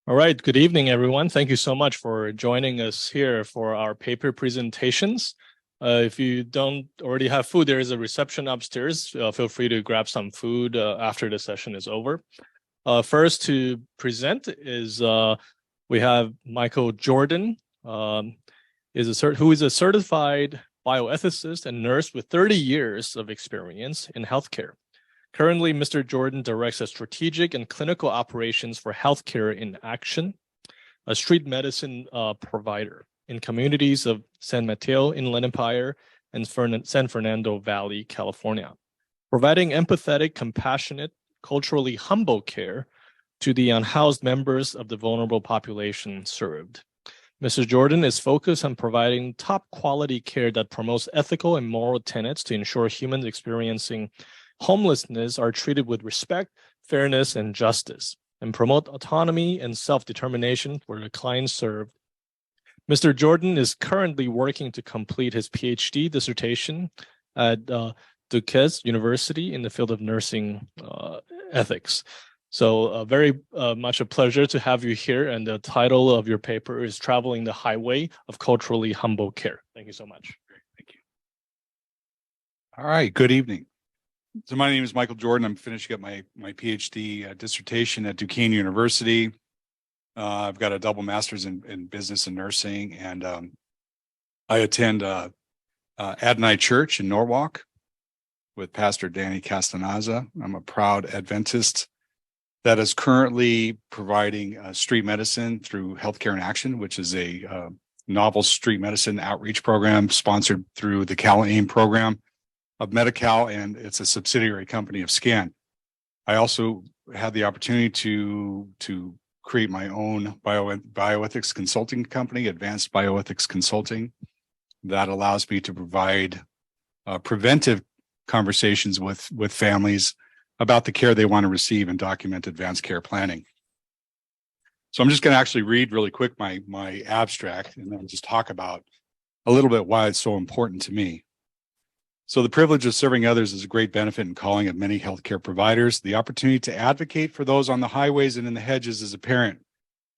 All right, good evening, everyone. Thank you so much for joining us here for our paper presentations. If you don't already have food, there is a reception upstairs. Feel free to grab some food after the session is over. First to present is we have Michael Jordan, who is a certified bioethicist and nurse with 30 years of experience in healthcare. Currently, Mr. Jordan directs the strategic and clinical operations for Healthcare in Action, a street medicine provider in communities of San Mateo, Inland Empire, and San Fernando Valley, California, providing empathetic, compassionate, culturally humble care to the unhoused members of the vulnerable population served. Mr. Jordan is focused on providing top quality care that promotes ethical and moral tenets to ensure humans experiencing homelessness are treated with respect, fairness, and justice, and promote autonomy and self-determination for the clients served. Mr. Jordan is currently working to complete his PhD dissertation at Duquesne University in the field of nursing ethics. So very much a pleasure to have you here. And the title of your paper is Traveling the Highway of Culturally Humble Care. Thank you so much. Thank you. All right, good evening. So my name is Michael Jordan. I'm finishing up my PhD dissertation at Duquesne University. I've got a double master's in business and nursing, and I attend Adonai Church in Norwalk with Pastor Danny Castaneza. I'm a proud Adventist that is currently providing street medicine through Healthcare in Action, which is a novel street medicine outreach program sponsored through the Cal-AIM program of Medi-Cal, and it's a subsidiary company of SCAN. I also had the opportunity to create my own bioethics consulting company, Advanced Bioethics Consulting, that allows me to provide preventive conversations with families about the care they want to receive and document advanced care planning. So I'm just going to actually read really quick my abstract and then just talk about a little bit why it's so important to me. So the privilege of serving others is a great benefit and calling of many healthcare providers. The opportunity to advocate for those on the highways and in the hedges is apparent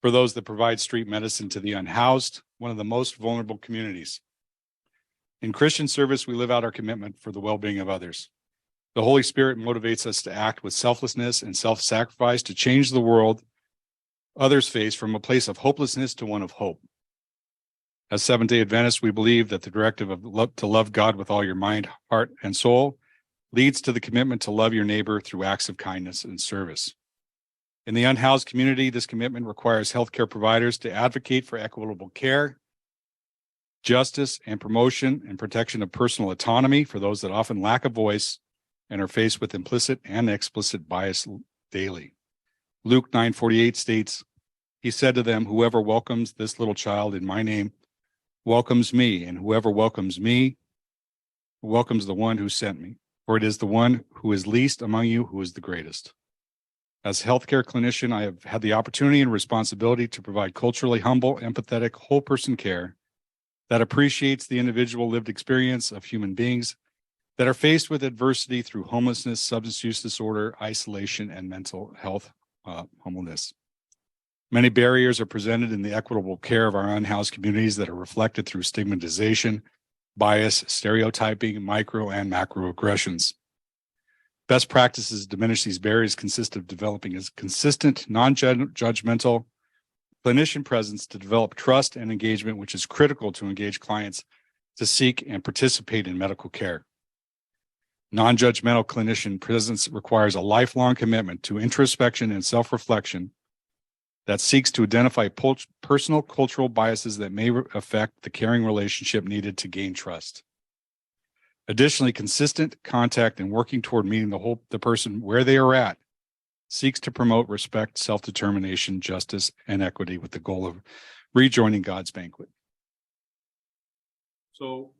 for those that provide street medicine to the unhoused, one of the most vulnerable communities. In Christian service, we live out our commitment for the well-being of others. The Holy Spirit motivates us to act with selflessness and self-sacrifice to change the world others face from a place of hopelessness to one of hope. As Seventh-day Adventists, we believe that the directive of to love God with all your mind, heart, and soul leads to the commitment to love your neighbor through acts of kindness and service. In the unhoused community, this commitment requires healthcare providers to advocate for equitable care, justice, and promotion and protection of personal autonomy for those that often lack a voice and are faced with implicit and explicit bias daily. Luke 9:48 states, "He said to them, whoever welcomes this little child in my name welcomes me, and whoever welcomes me welcomes the one who sent me. For it is the one who is least among you who is the greatest." As a healthcare clinician, I have had the opportunity and responsibility to provide culturally humble, empathetic, whole person care that appreciates the individual lived experience of human beings that are faced with adversity through homelessness, substance use disorder, isolation, and mental health humbleness. Many barriers are presented in the equitable care of our unhoused communities that are reflected through stigmatization, bias, stereotyping, micro and macroaggressions. Best practices to diminish these barriers consist of developing a consistent, non-judgmental clinician presence to develop trust and engagement, which is critical to engage clients to seek and participate in medical care. Non-judgmental clinician presence requires a lifelong commitment to introspection and self-reflection that seeks to identify personal cultural biases that may affect the caring relationship needed to gain trust. Additionally, consistent contact and working toward meeting the person where they are at seeks to promote respect, self-determination, justice, and equity with the goal of rejoining God's banquet. So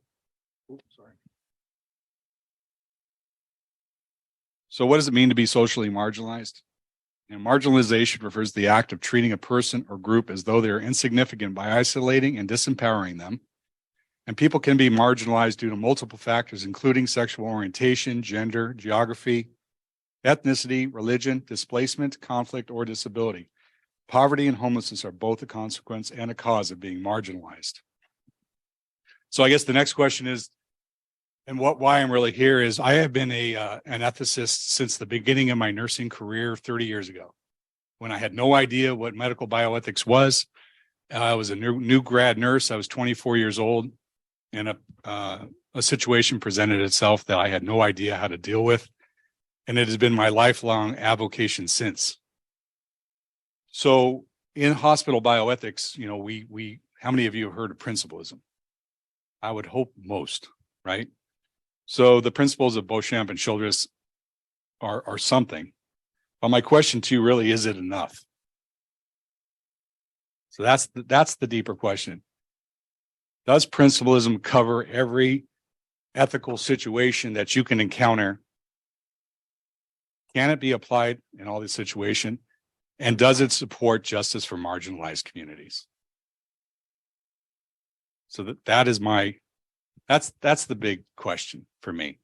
what does it mean to be socially marginalized? And marginalization refers to the act of treating a person or group as though they are insignificant by isolating and disempowering them. And people can be marginalized due to multiple factors, including sexual orientation, gender, geography, ethnicity, religion, displacement, conflict, or disability. Poverty and homelessness are both a consequence and a cause of being marginalized. So I guess the next question is, and why I'm really here is I have been an ethicist since the beginning of my nursing career 30 years ago, when I had no idea what medical bioethics was. I was a new grad nurse. I was 24 years old, and a situation presented itself that I had no idea how to deal with. And it has been my lifelong avocation since. So in hospital bioethics, you know, we how many of you have heard of principlism? I would hope most, right? So the principles of Beauchamp and Childress are something. But my question to you really, is it enough? So that's the deeper question. Does principlism cover every ethical situation that you can encounter? Can it be applied in all these situations? And does it support justice for marginalized communities? So that is that's the big question for me.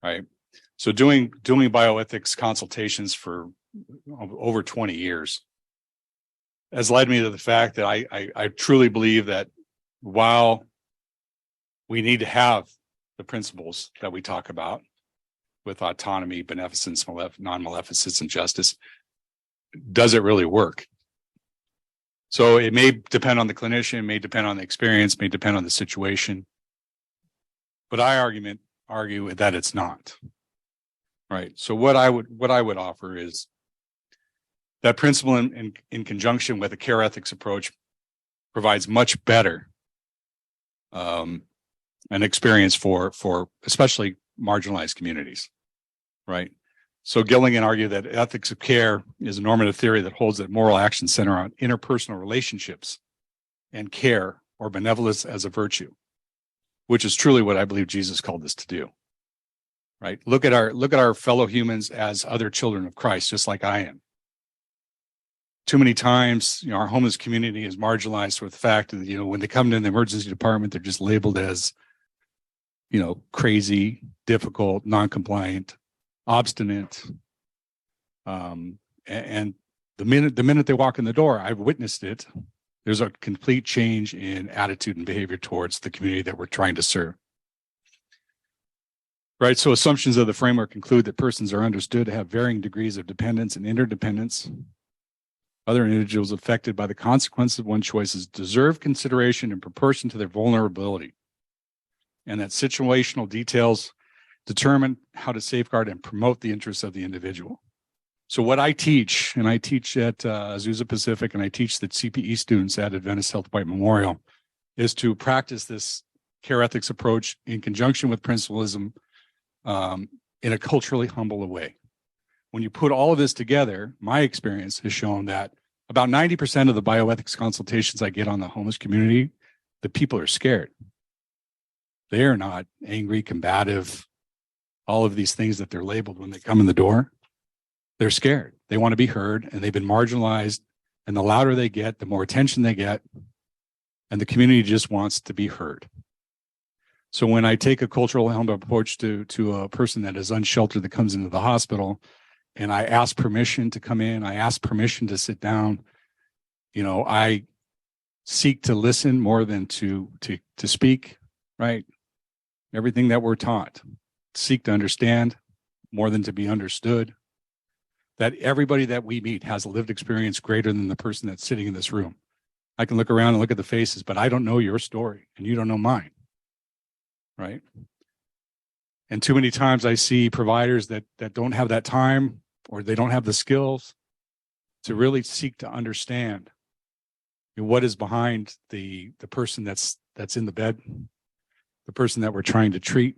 Right. So doing bioethics consultations for over 20 years has led me to the fact that I truly believe that while we need to have the principles that we talk about with autonomy, beneficence, non-maleficence, and justice, does it really work? So it may depend on the clinician, may depend on the experience, may depend on the situation. But I argue that it's not. Right. So what I would offer is that principle in conjunction with a care ethics approach provides much better an experience for especially marginalized communities. Right. So Gilligan argued that ethics of care is a normative theory that holds that moral actions center on interpersonal relationships and care or benevolence as a virtue, which is truly what I believe Jesus called us to do. Right? Look at our fellow humans as other children of Christ, just like I am. Too many times, you know, our homeless community is marginalized with the fact that, you know, when they come to the emergency department, they're just labeled as, you know, crazy, difficult, non-compliant, obstinate. And the minute they walk in the door, I've witnessed it. There's a complete change in attitude and behavior towards the community that we're trying to serve. Right. So assumptions of the framework include that persons are understood to have varying degrees of dependence and interdependence. Other individuals affected by the consequences of one's choices deserve consideration in proportion to their vulnerability, and that situational details determine how to safeguard and promote the interests of the individual. So what I teach, and I teach at Azusa Pacific, and I teach the CPE students at Adventist Health White Memorial, is to practice this care ethics approach in conjunction with principlism in a culturally humble way. When you put all of this together, my experience has shown that about 90% of the bioethics consultations I get on the homeless community, the people are scared. They are not angry, combative, all of these things that they're labeled when they come in the door. They're scared. They want to be heard, and they've been marginalized. And the louder they get, the more attention they get. And the community just wants to be heard. So when I take a cultural humble approach to a person that is unsheltered that comes into the hospital, and I ask permission to come in, I ask permission to sit down, you know, I seek to listen more than to speak, right? Everything that we're taught, seek to understand more than to be understood. That everybody that we meet has a lived experience greater than the person that's sitting in this room. I can look around and look at the faces, but I don't know your story and you don't know mine, right? And too many times I see providers that don't have that time, or they don't have the skills to really seek to understand what is behind the person that's in the bed, the person that we're trying to treat.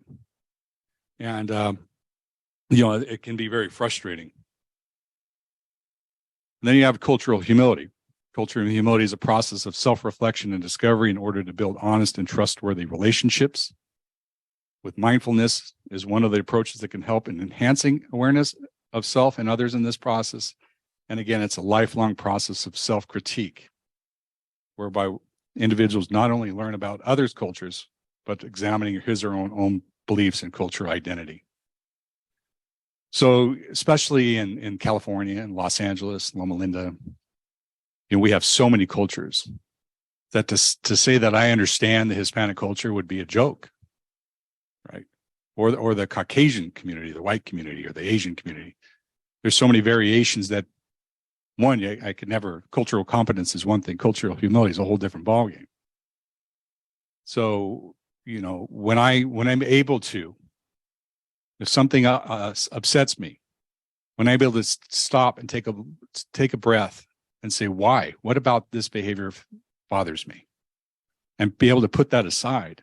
And, you know, it can be very frustrating. And then you have cultural humility. Cultural humility is a process of self-reflection and discovery in order to build honest and trustworthy relationships. With mindfulness is one of the approaches that can help in enhancing awareness of self and others in this process. And again, it's a lifelong process of self-critique, whereby individuals not only learn about others' cultures, but examining his or her own beliefs and cultural identity. So especially in California and Los Angeles, Loma Linda, we have so many cultures that to say that I understand the Hispanic culture would be a joke, right? Or the Caucasian community, the white community, or the Asian community. There's so many variations that one, I could never, cultural competence is one thing, cultural humility is a whole different ballgame. So, when I'm able to, if something upsets me, when I'm able to stop and take a breath and say, why? What about this behavior bothers me? And be able to put that aside,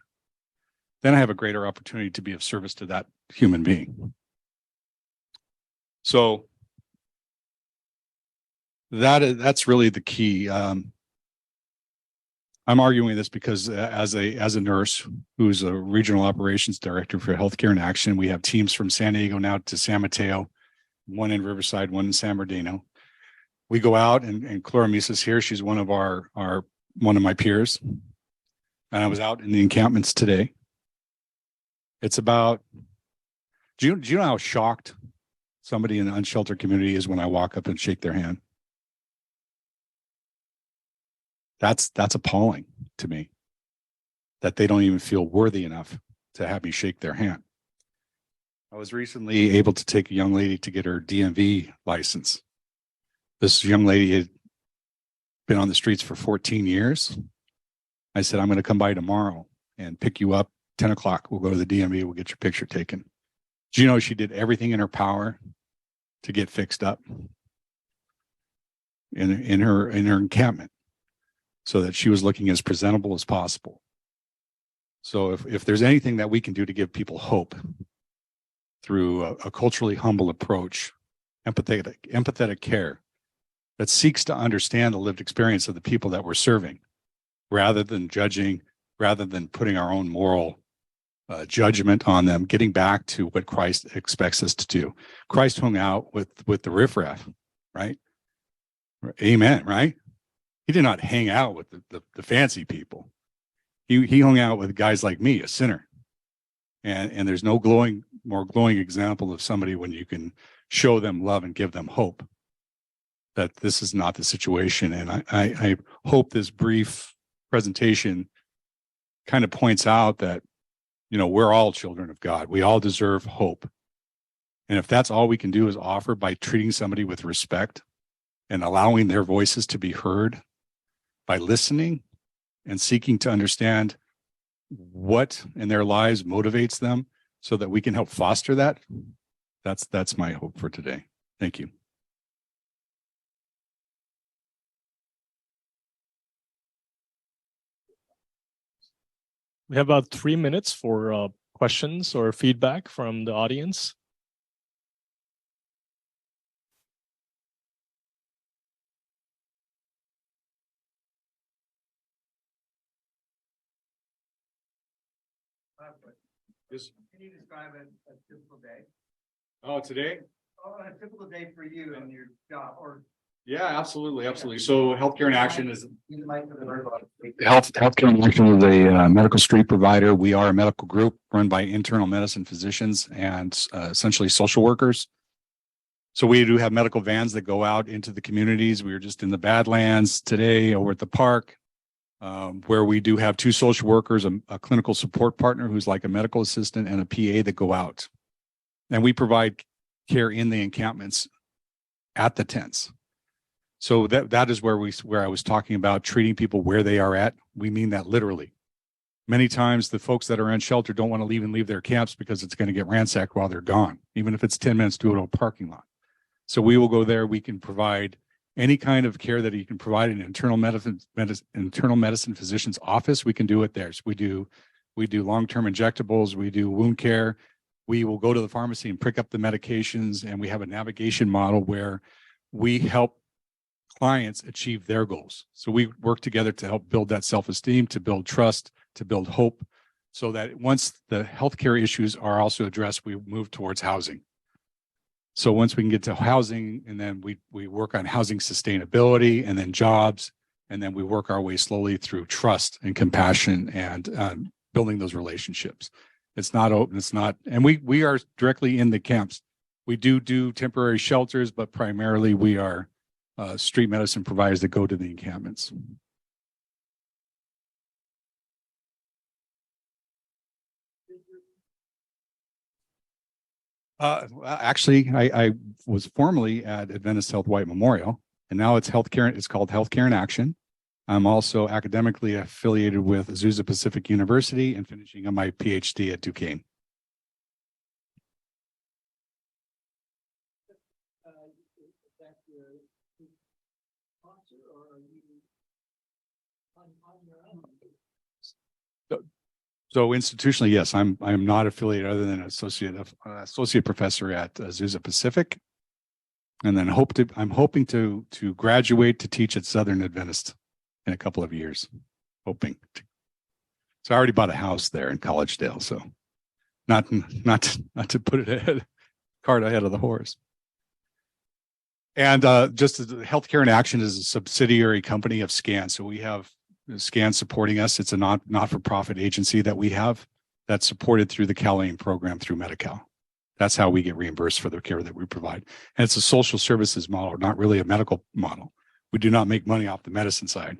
then I have a greater opportunity to be of service to that human being. So that's really the key. I'm arguing this because as a nurse who's a regional operations director for Healthcare in Action, we have teams from San Diego now to San Mateo, one in Riverside, one in San Bernardino. We go out, and Clara Misa's here. She's one of one of my peers. And I was out in the encampments today. It's about, do you know how shocked somebody in an unsheltered community is when I walk up and shake their hand? That's appalling to me, that they don't even feel worthy enough to have me shake their hand. I was recently able to take a young lady to get her DMV license. This young lady had been on the streets for 14 years. I said, I'm going to come by tomorrow and pick you up 10 o'clock. We'll go to the DMV. We'll get your picture taken. Do you know she did everything in her power to get fixed up in her encampment, so that she was looking as presentable as possible. So if there's anything that we can do to give people hope through a culturally humble approach, empathetic care that seeks to understand the lived experience of the people that we're serving, rather than judging, rather than putting our own moral judgment on them, getting back to what Christ expects us to do. Christ hung out with the riffraff, right? Amen, right? He did not hang out with the fancy people. He hung out with guys like me, a sinner. And there's no more glowing example of somebody when you can show them love and give them hope that this is not the situation. And I hope this brief presentation kind of points out that, we're all children of God. We all deserve hope. And if that's all we can do is offer by treating somebody with respect and allowing their voices to be heard, by listening and seeking to understand what in their lives motivates them so that we can help foster that, that's my hope for today. Thank you. We have about 3 minutes for questions or feedback from the audience. Can you describe a typical day? Oh, today? Oh, a typical day for you and your job, or Yeah, absolutely. So Healthcare in Action is Healthcare in Action is a medical street provider. We are a medical group run by internal medicine physicians and essentially social workers. So we do have medical vans that go out into the communities. We were just in the Badlands today over at the park, where we do have 2 social workers, a clinical support partner who's like a medical assistant, and a PA that go out. And we provide care in the encampments at the tents. So that is where I was talking about treating people where they are at. We mean that literally. Many times the folks that are unsheltered don't want to leave their camps because it's going to get ransacked while they're gone, even if it's 10 minutes to a parking lot. So we will go there. We can provide any kind of care that you can provide in internal medicine physician's office. We can do it there. So we do long-term injectables. We do wound care. We will go to the pharmacy and pick up the medications, and we have a navigation model where we help clients achieve their goals. So we work together to help build that self-esteem, to build trust, to build hope, so that once the healthcare issues are also addressed, we move towards housing. So once we can get to housing, and then we work on housing sustainability, and then jobs, and then we work our way slowly through trust and compassion and building those relationships. It's not open, and we are directly in the camps. We do temporary shelters, but primarily we are street medicine providers that go to the encampments. Actually, I was formerly at Adventist Health White Memorial, and now it's healthcare. It's called Healthcare in Action. I'm also academically affiliated with Azusa Pacific University and finishing on my PhD at Duquesne. So institutionally, yes, I'm not affiliated other than associate professor at Azusa Pacific, and then I'm hoping to graduate to teach at Southern Adventist in a couple of years. So I already bought a house there in Collegedale, so not to put it cart ahead of the horse. And just as Healthcare in Action is a subsidiary company of SCAN, so we have SCAN supporting us. It's a not-for-profit agency that we have that's supported through the CalAIM program through Medi-Cal. That's how we get reimbursed for the care that we provide. And it's a social services model, not really a medical model. We do not make money off the medicine side.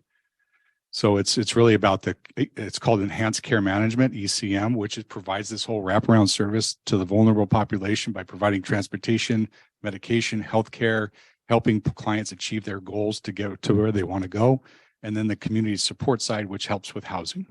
So it's really about it's called Enhanced Care Management, ECM, which provides this whole wraparound service to the vulnerable population by providing transportation, medication, healthcare, helping clients achieve their goals to get to where they want to go. And then the community support side, which helps with housing.